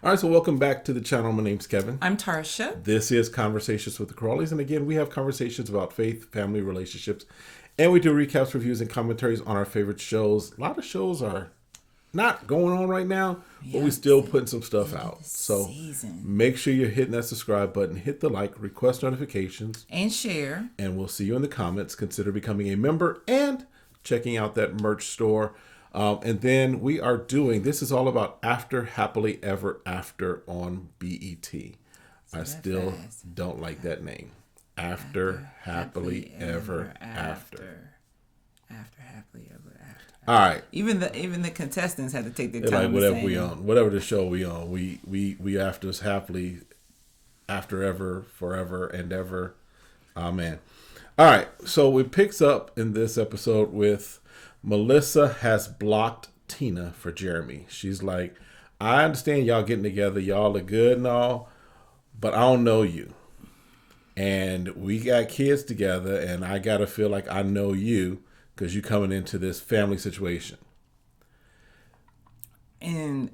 All right, so welcome back to the channel. My name's Kevin. I'm Tarsha. This is Conversations with the Crawleys. And again, we have conversations about faith, family, relationships, and we do recaps, reviews, and commentaries on our favorite shows. A lot of shows are not going on right now, but we still putting some stuff out. So make sure you're hitting that subscribe button, hit the like, request notifications, and share. And we'll see you in the comments. Consider becoming a member and checking out that merch store. And then we are doing, this is all about After Happily Ever After on BET. I still don't like that name. After Happily Ever After. After Happily Ever After. All right. Even the contestants had to take their time. Like whatever we on, whatever the show we on, we after us happily, after ever, forever and ever. Amen. All right. So it picks up in this episode with Melissa has blocked Tina for Jeremy. She's like, I understand y'all getting together. Y'all are good and all, but I don't know you. And we got kids together, and I got to feel like I know you because you coming into this family situation. And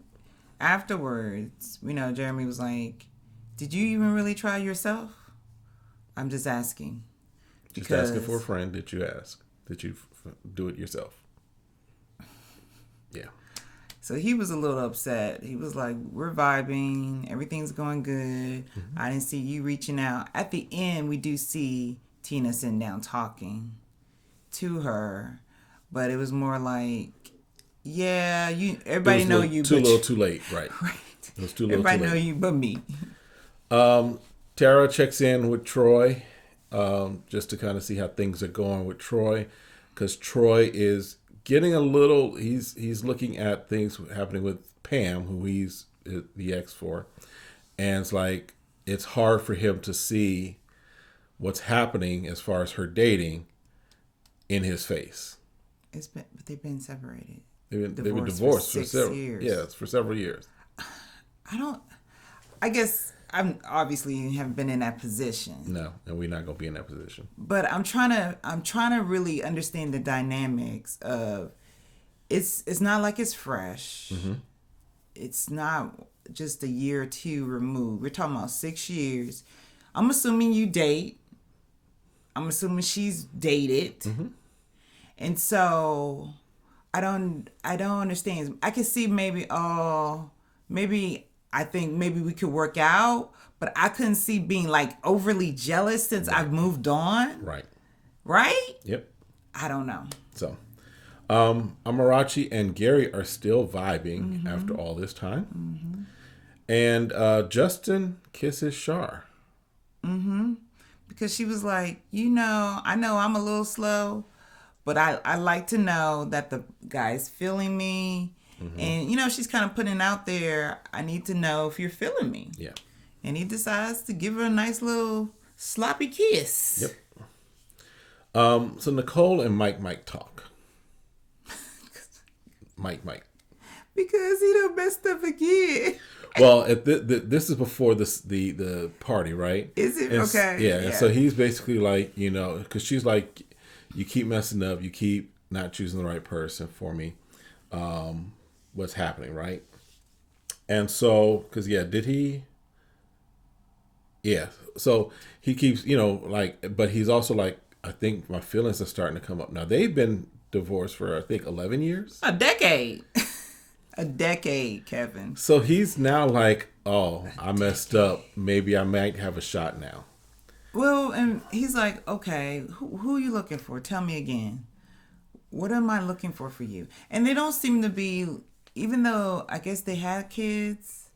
afterwards, Jeremy was like, did you even really try yourself? I'm just asking. Just asking for a friend. Did you ask? Did you do it yourself? Yeah. So he was a little upset. He was like, we're vibing. Everything's going good. Mm-hmm. I didn't see you reaching out. At the end, we do see Tina sitting down talking to her. But it was more like, yeah, everybody know you. Too little, too late. Right. Right. It was too little, everybody too late. know you but me. Tara checks in with Troy just to kind of see how things are going with Troy. Because Troy is getting a little, he's looking at things happening with Pam, who he's the ex for. And it's like, it's hard for him to see what's happening as far as her dating in his face. But they've been separated. They've been divorced for several years. Yeah, it's for several years. I guess I'm obviously haven't been in that position. No, and we're not gonna be in that position. But I'm trying to really understand the dynamics of it's not like it's fresh. Mm-hmm. It's not just a year or two removed. We're talking about 6 years. I'm assuming you date. I'm assuming she's dated. Mm-hmm. And so I don't understand. I can see maybe I think maybe we could work out, but I couldn't see being like overly jealous since I've moved on. Right. Right? Yep. I don't know. So, Amarachi and Gary are still vibing mm-hmm. after all this time. Mm-hmm. And Justin kisses Char. Mm-hmm. Because she was like, I know I'm a little slow, but I like to know that the guy's feeling me. Mm-hmm. And, she's kind of putting it out there, I need to know if you're feeling me. Yeah. And he decides to give her a nice little sloppy kiss. Yep. So Nicole and Mike talk. Mike. Because he done messed up again. Well, this is before the party, right? Is it? Okay. Yeah. And so he's basically like, because she's like, you keep messing up. You keep not choosing the right person for me. What's happening, right? And so, because did he? Yeah. So he keeps, but he's also like, I think my feelings are starting to come up. Now they've been divorced for I think 11 years. A decade. A decade, Kevin. So he's now like, I messed up. Maybe I might have a shot now. Well, and he's like, okay, who are you looking for? Tell me again. What am I looking for you? And they don't seem to be, even though I guess they had kids,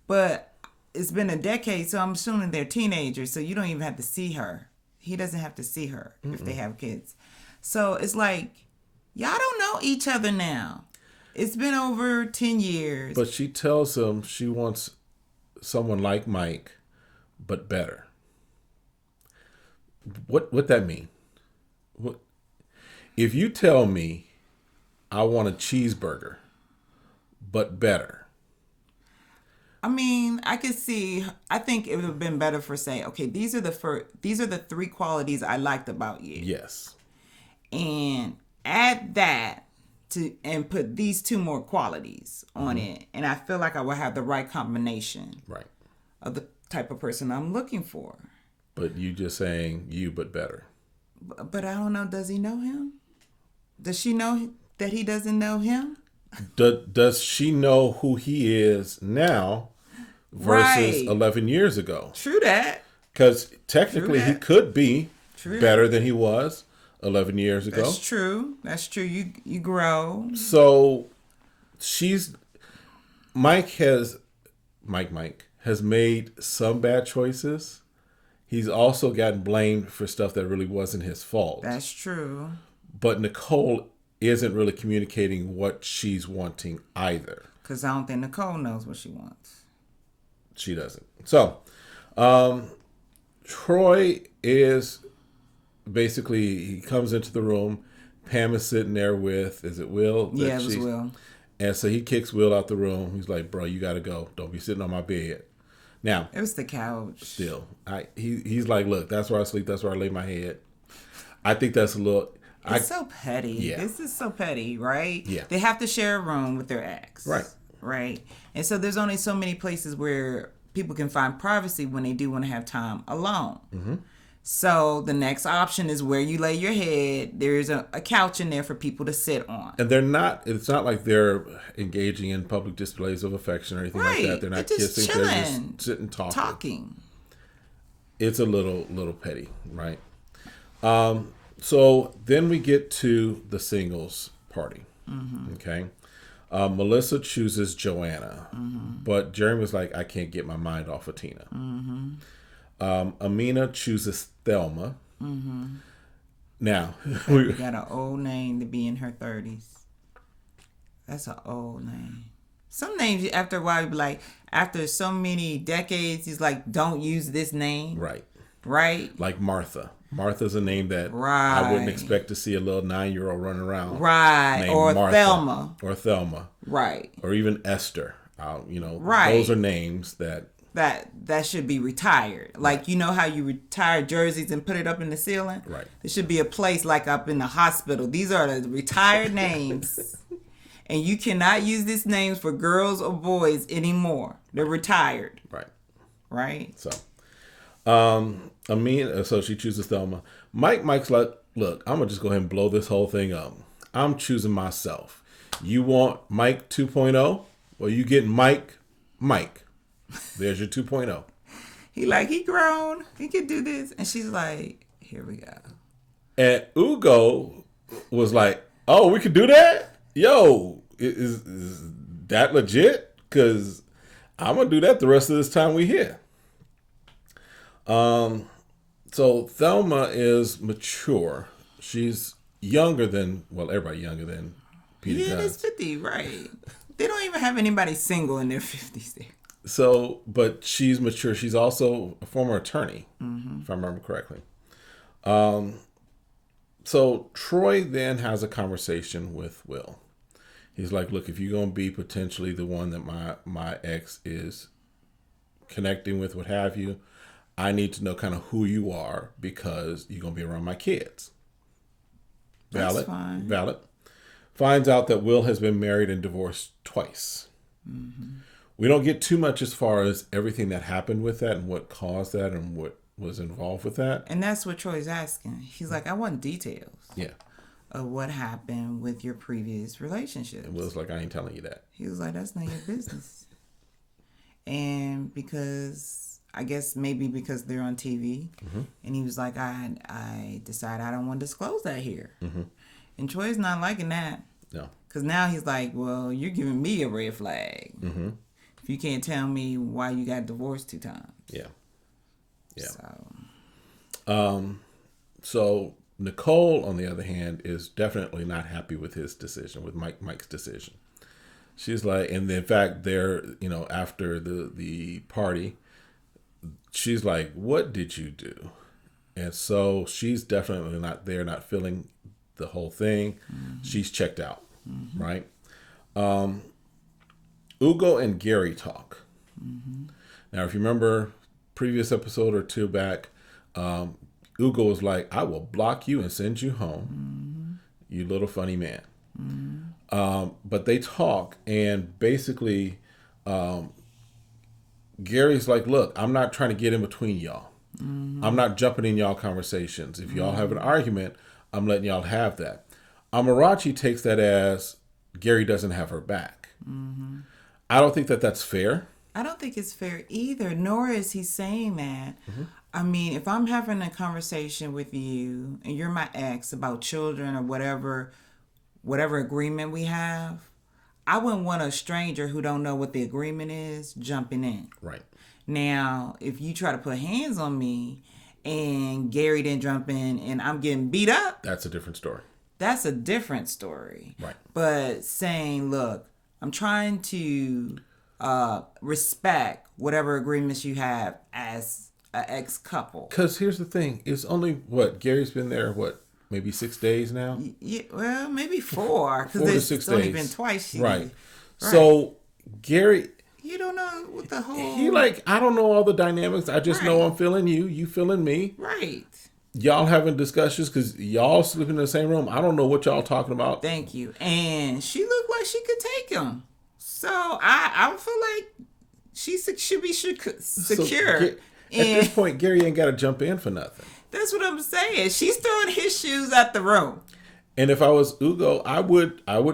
but it's been a decade, so I'm assuming they're teenagers, so you don't even have to see her. He doesn't have to see her if they have kids. So it's like, y'all don't know each other now. It's been over 10 years. But she tells him she wants someone like Mike, but better. What that mean? What? If you tell me I want a cheeseburger, but better. I mean, I could see. I think it would have been better for saying, okay, these are the 3 qualities I liked about you. Yes. And add that and put these two more qualities on it, and I feel like I will have the right combination of the type of person I'm looking for. But you just saying you, but better. But I don't know. Does he know him? Does she know that he doesn't know him? Does she know who he is now versus 11 years ago? True that. Because technically he could be better than he was 11 years ago. That's true. That's true. You grow. So Mike has made some bad choices. He's also gotten blamed for stuff that really wasn't his fault. That's true. But Nicole isn't really communicating what she's wanting either. Because I don't think Nicole knows what she wants. She doesn't. So, Troy is basically, he comes into the room. Pam is sitting there with, is it Will? Yeah, it was Will. And so he kicks Will out the room. He's like, bro, you got to go. Don't be sitting on my bed. Now. It was the couch. Still. He's like, look, that's where I sleep. That's where I lay my head. I think that's a little... It's so petty. Yeah. This is so petty, right? Yeah. They have to share a room with their ex. Right. Right. And so there's only so many places where people can find privacy when they do want to have time alone. Mm-hmm. So the next option is where you lay your head. There's a couch in there for people to sit on. And it's not like they're engaging in public displays of affection or anything like that. They're not kissing. Chilling, they're just sitting talking. It's a little petty, right? So then we get to the singles party. Mm-hmm. Okay. Melissa chooses Joanna, but Jeremy was like, I can't get my mind off of Tina. Mm-hmm. Amina chooses Thelma. Mm-hmm. Now, we got an old name to be in her 30s. That's an old name. Some names, after a while, you be like, after so many decades, he's like, don't use this name. Right. Right? Like Martha. Martha's a name that I wouldn't expect to see a little 9-year-old running around. Right. Or Martha. Thelma. Or Thelma. Right. Or even Esther. Right. Those are names that should be retired. Like, you know how you retire jerseys and put it up in the ceiling? Right. There should be a place like up in the hospital. These are the retired names. And you cannot use these names for girls or boys anymore. They're retired. Right. Right? So, Amina, so she chooses Thelma. Mike's like, look, I'm going to just go ahead and blow this whole thing up. I'm choosing myself. You want Mike 2.0? Well, you get Mike. There's your 2.0. He grown. He can do this. And she's like, here we go. And Ugo was like, oh, we could do that? Yo, is that legit? Because I'm going to do that the rest of this time we here. So Thelma is mature. She's younger than, everybody younger than Peter Gunz. Yeah, it's 50, right. They don't even have anybody single in their 50s there. So, but she's mature. She's also a former attorney, if I remember correctly. So Troy then has a conversation with Will. He's like, look, if you're going to be potentially the one that my ex is connecting with, what have you, I need to know kind of who you are because you're going to be around my kids. Valid. That's fine. Valid. Finds out that Will has been married and divorced twice. Mm-hmm. We don't get too much as far as everything that happened with that and what caused that and what was involved with that. And that's what Troy's asking. He's like, I want details. Yeah. Of what happened with your previous relationships. And Will's like, I ain't telling you that. He was like, that's not your business. And because, I guess maybe because they're on TV. Mm-hmm. And he was like, I decided I don't want to disclose that here. Mm-hmm. And Troy's not liking that. No. Because now he's like, well, you're giving me a red flag. Mm-hmm. If you can't tell me why you got divorced 2 times. Yeah. Yeah. So Nicole, on the other hand, is definitely not happy with his decision, with Mike's decision. She's like, and in fact, they're, after the party, she's like, what did you do? And so she's definitely not feeling the whole thing. Mm-hmm. She's checked out, right? Ugo and Gary talk. Mm-hmm. Now, if you remember previous episode or 2 back, Ugo was like, I will block you and send you home. Mm-hmm. You little funny man. Mm-hmm. But they talk, and basically, Gary's like, look, I'm not trying to get in between y'all. I'm not jumping in y'all conversations. If y'all have an argument, I'm letting y'all have that. Amarachi takes that as Gary doesn't have her back. I don't think that that's fair. I don't think it's fair either, nor is he saying that. I mean, if I'm having a conversation with you and you're my ex about children or whatever agreement we have, I wouldn't want a stranger who don't know what the agreement is jumping in. Right. Now, if you try to put hands on me and Gary didn't jump in and I'm getting beat up, that's a different story. That's a different story. Right. But saying, look, I'm trying to respect whatever agreements you have as an ex-couple. Because here's the thing. It's only, Gary's been there, maybe 6 days now? Yeah, well, maybe 4. 4 to 6 days. It's only been twice. Right. So, Gary... You don't know what the whole... I don't know all the dynamics. I just know I'm feeling you feeling me. Right. Y'all having discussions because y'all sleeping in the same room. I don't know what y'all talking about. Thank you. And she looked like she could take him. So I feel like she should be secure. So, at this point, Gary ain't got to jump in for nothing. That's what I'm saying. She's throwing his shoes out the room. And if I was Ugo, I would have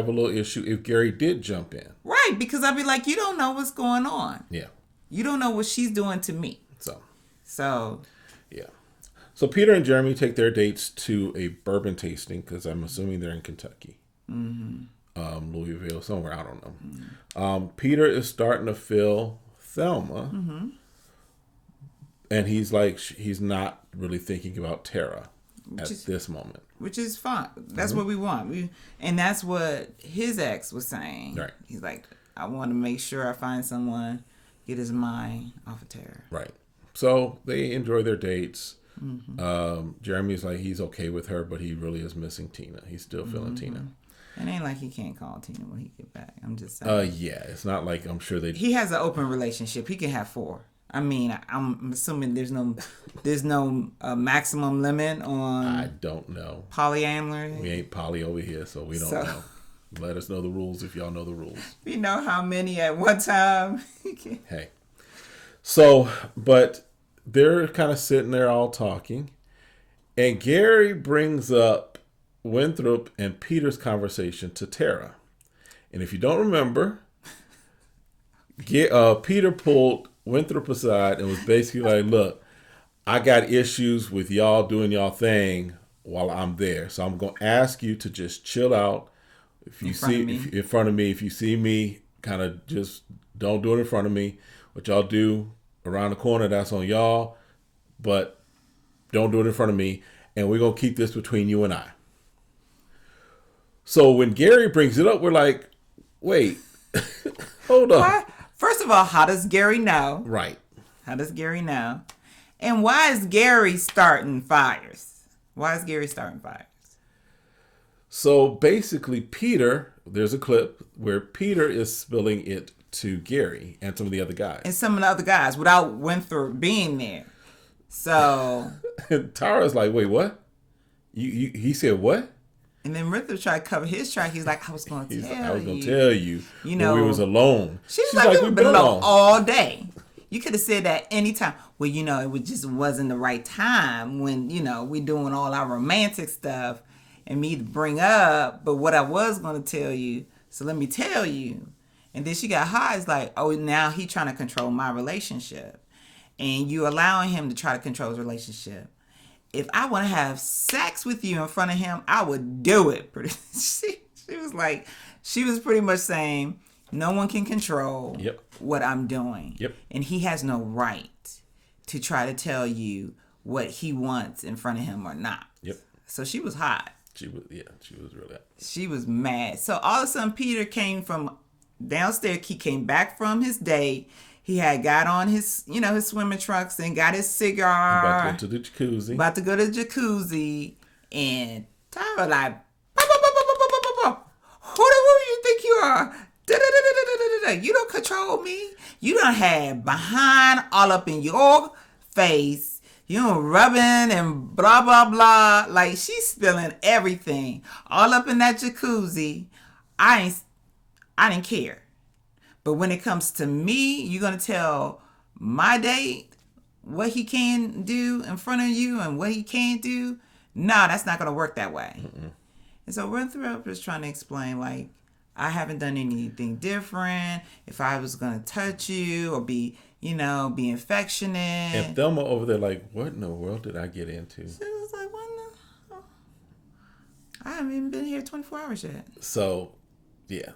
a little issue if Gary did jump in. Right, because I'd be like, you don't know what's going on. Yeah. You don't know what she's doing to me. So. Yeah. So Peter and Jeremy take their dates to a bourbon tasting because I'm assuming they're in Kentucky. Louisville, somewhere, I don't know. Peter is starting to feel Thelma. And he's like, he's not really thinking about Tara at this moment. Which is fine. That's what we want. And that's what his ex was saying. Right. He's like, I want to make sure I find someone, get his mind off of Tara. Right. So they enjoy their dates. Jeremy's like, he's okay with her, but he really is missing Tina. He's still feeling Tina. It ain't like he can't call Tina when he get back. I'm just saying. Yeah. It's not like I'm sure he has an open relationship. He can have 4. I mean, I'm assuming there's no maximum limit on. I don't know. Polyamory. We ain't poly over here, so we don't know. Let us know the rules if y'all know the rules. You know how many at one time. Hey. So, but they're kind of sitting there all talking, and Gary brings up Winthrop and Peter's conversation to Tara. And if you don't remember, Peter pulled Winthrop aside and was basically like, look, I got issues with y'all doing y'all thing while I'm there. So I'm going to ask you to just chill out. If you in front of me, if you see me, kind of just don't do it in front of me. What y'all do around the corner, that's on y'all. But don't do it in front of me. And we're going to keep this between you and I. So when Gary brings it up, we're like, wait, hold on. What? First of all, how does Gary know? Right. How does Gary know? And why is Gary starting fires? So basically, there's a clip where Peter is spilling it to Gary and some of the other guys. And some of the other guys without Winthrop being there. So. And Tara's like, wait, what? He said what? And then Winthrop tried to cover his track. He's like, I was going to tell you. You know. When we was alone. She's like, we've been alone all day. You could have said that anytime. Well, it just wasn't the right time when, we doing all our romantic stuff and me to bring up. But what I was going to tell you, so let me tell you. And then she got hot. It's like, oh, now he trying to control my relationship. And you allowing him to try to control his relationship. If I want to have sex with you in front of him, I would do it. She was pretty much saying, no one can control what I'm doing. Yep. And he has no right to try to tell you what he wants in front of him or not. Yep. So she was hot. She was really hot. She was mad. So all of a sudden, Peter came from downstairs. He came back from his date. He had got on his swimming trunks and got his cigar. About to go to the jacuzzi. And Tyra like, who do you think you are? You don't control me. You done had behind all up in your face. rubbing and blah, blah, blah. Like, she's spilling everything. All up in that jacuzzi. I didn't care. But when it comes to me, you're going to tell my date what he can do in front of you and what he can't do? No, that's not going to work that way. Mm-mm. And so we're just trying to explain, like, I haven't done anything different. If I was going to touch you or be affectionate. And Thelma over there like, what in the world did I get into? She was like, what in the... Oh. I haven't even been here 24 hours yet. So, yeah.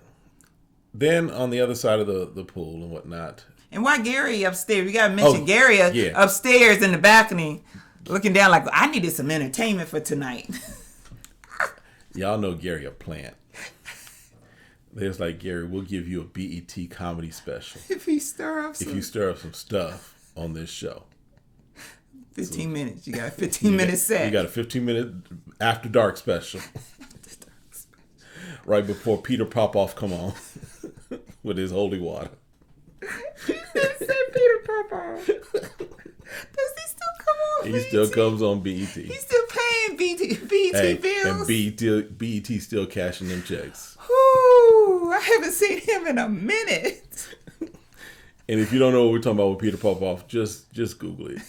Then on the other side of the pool and whatnot. And why Gary upstairs? We got to mention Gary upstairs in the balcony looking down like, I needed some entertainment for tonight. Y'all know Gary a plant. There's like, Gary, we'll give you a BET comedy special. If you stir up some stuff on this show. 15 minutes. You got a 15-minute set. You got a 15-minute After Dark special. Right before Peter Popoff come on with his holy water. He didn't say Peter Popoff. Does he still come on He still comes on BET. He's still paying BET bills. And BET still cashing them checks. Ooh, I haven't seen him in a minute. And if you don't know what we're talking about with Peter Popoff, just Google it.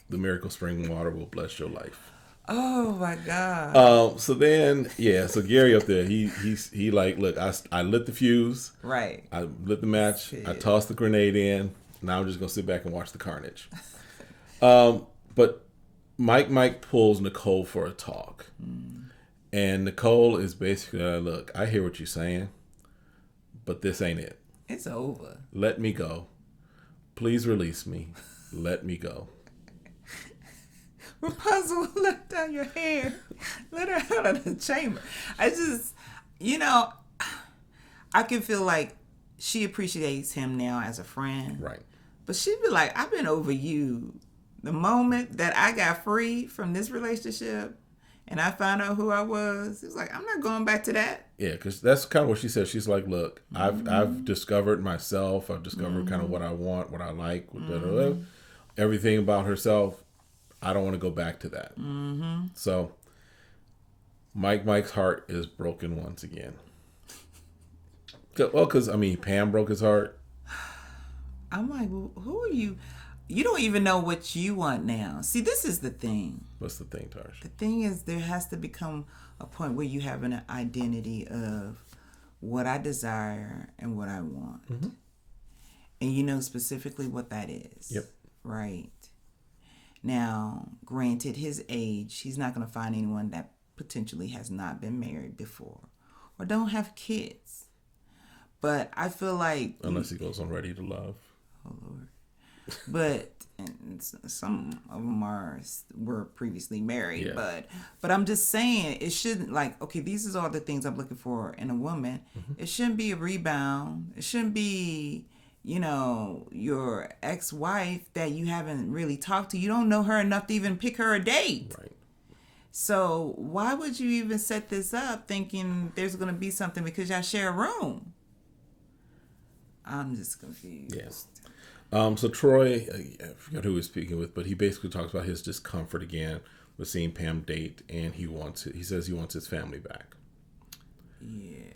The Miracle Spring Water will bless your life. Oh my God. So Gary up there, he like, look, I lit the fuse. Right. I lit the match. Shit. I tossed the grenade in. Now I'm just gonna sit back and watch the carnage. But Mike pulls Nicole for a talk. And Nicole is basically like, look, I hear what you're saying, but this ain't it. It's over. Let me go. Please release me. Let me go. Rapunzel, let down your hair. Let her out of the chamber. I just, I can feel like she appreciates him now as a friend. Right. But she'd be like, I've been over you. The moment that I got free from this relationship and I found out who I was, it's like, I'm not going back to that. Yeah, because that's kind of what she said. She's like, look, I've discovered myself. I've discovered kind of what I want, what I like, everything about herself. I don't want to go back to that. Mm-hmm. So Mike's heart is broken once again. Well, because, Pam broke his heart. I'm like, well, who are you? You don't even know what you want now. See, this is the thing. What's the thing, Tarsh? The thing is, there has to become a point where you have an identity of what I desire and what I want. Mm-hmm. And you know specifically what that is. Yep. Right. Now, granted his age, he's not going to find anyone that potentially has not been married before or don't have kids. But I feel like... Unless he goes on Ready to Love. Oh, Lord. But and some of them were previously married. Yeah. But I'm just saying, it shouldn't, like, okay, these is all the things I'm looking for in a woman. Mm-hmm. It shouldn't be a rebound. It shouldn't be... your ex-wife that you haven't really talked to. You don't know her enough to even pick her a date. Right. So why would you even set this up thinking there's going to be something because y'all share a room? I'm just confused. Yes. So Troy, I forgot who he was speaking with, but he basically talks about his discomfort again with seeing Pam date, and he says he wants his family back. Yeah.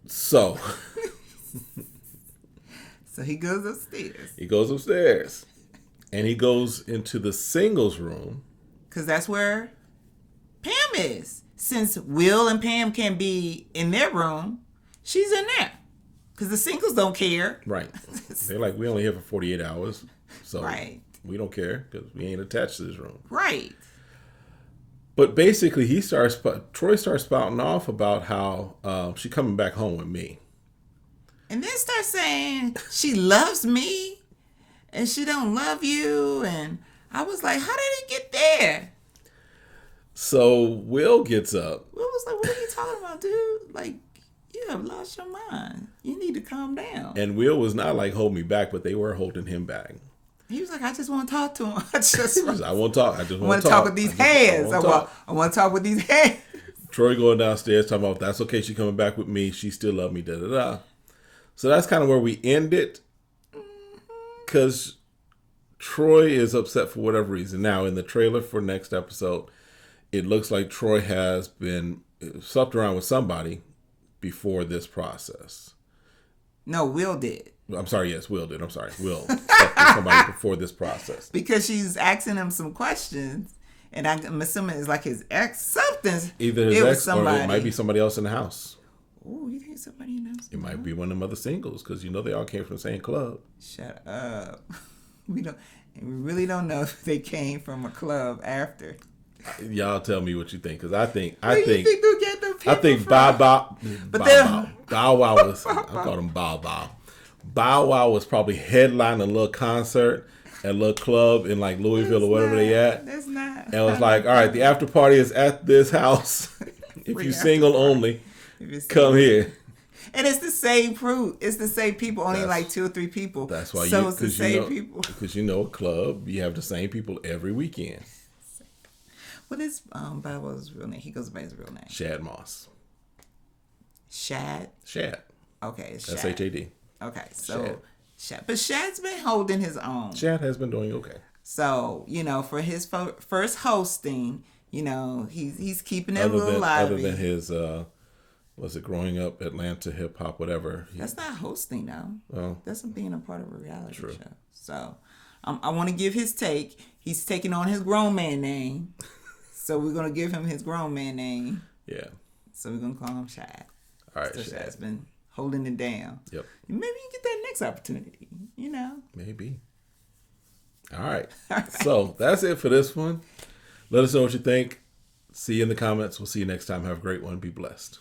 So... So he goes upstairs. And he goes into the singles room. Because that's where Pam is. Since Will and Pam can be in their room, she's in there. Because the singles don't care. Right. They're like, we only here for 48 hours. So right. We don't care because we ain't attached to this room. Right. But basically, Troy starts spouting off about how she coming back home with me. And then start saying she loves me and she don't love you. And I was like, how did it get there? So Will gets up. Will was like, what are you talking about, dude? Like, you have lost your mind. You need to calm down. And Will was not like, hold me back, but they were holding him back. He was like, I just want to talk to him. I want to talk. I just want to talk with these hands. I want to talk with these hands. Troy going downstairs talking about, that's okay. She coming back with me. She still love me, da-da-da. So that's kind of where we end it. Because Troy is upset for whatever reason. Now, in the trailer for next episode, it looks like Troy has been supped around with somebody before this process. No, Will did. I'm sorry, yes, Will did. I'm sorry. Will supped with somebody before this process. Because she's asking him some questions, and I'm assuming it's like his ex, something. Either his ex or it might be somebody else in the house. Oh, you think somebody in the house? It might be one of them other singles, because you know they all came from the same club. Shut up. We really don't know if they came from a club after. Y'all tell me what you think, because I think they'll get them people Bow Wow. But Bow Wow was, I call him Bow Wow. Bow Wow was probably headlining a little concert at a little club in like Louisville or whatever they at. That's not. And it was like, all right, the after party is at this house. If you single only, come here. And it's the same crew. It's the same people. Only like 2 or 3 people. That's why it's the same people. Because you know, a club, you have the same people every weekend. What is Bow Wow's real name? He goes by his real name. Shad Moss. Shad. Okay, it's Shad. S-H-A-D. Okay, so Shad. But Shad's been holding his own. Shad has been doing okay. So, for his first hosting, he's keeping it a little lively. Other than his, was it growing up Atlanta hip hop, whatever. That's not hosting, though. Well, that's being a part of a reality show. So, I want to give his take. He's taking on his grown man name. So we're going to give him his grown man name. Yeah. So we're going to call him Shad. All right, so Shad's been holding it down. Yep. Maybe you get that next opportunity, Maybe. All right. So that's it for this one. Let us know what you think. See you in the comments. We'll see you next time. Have a great one. Be blessed.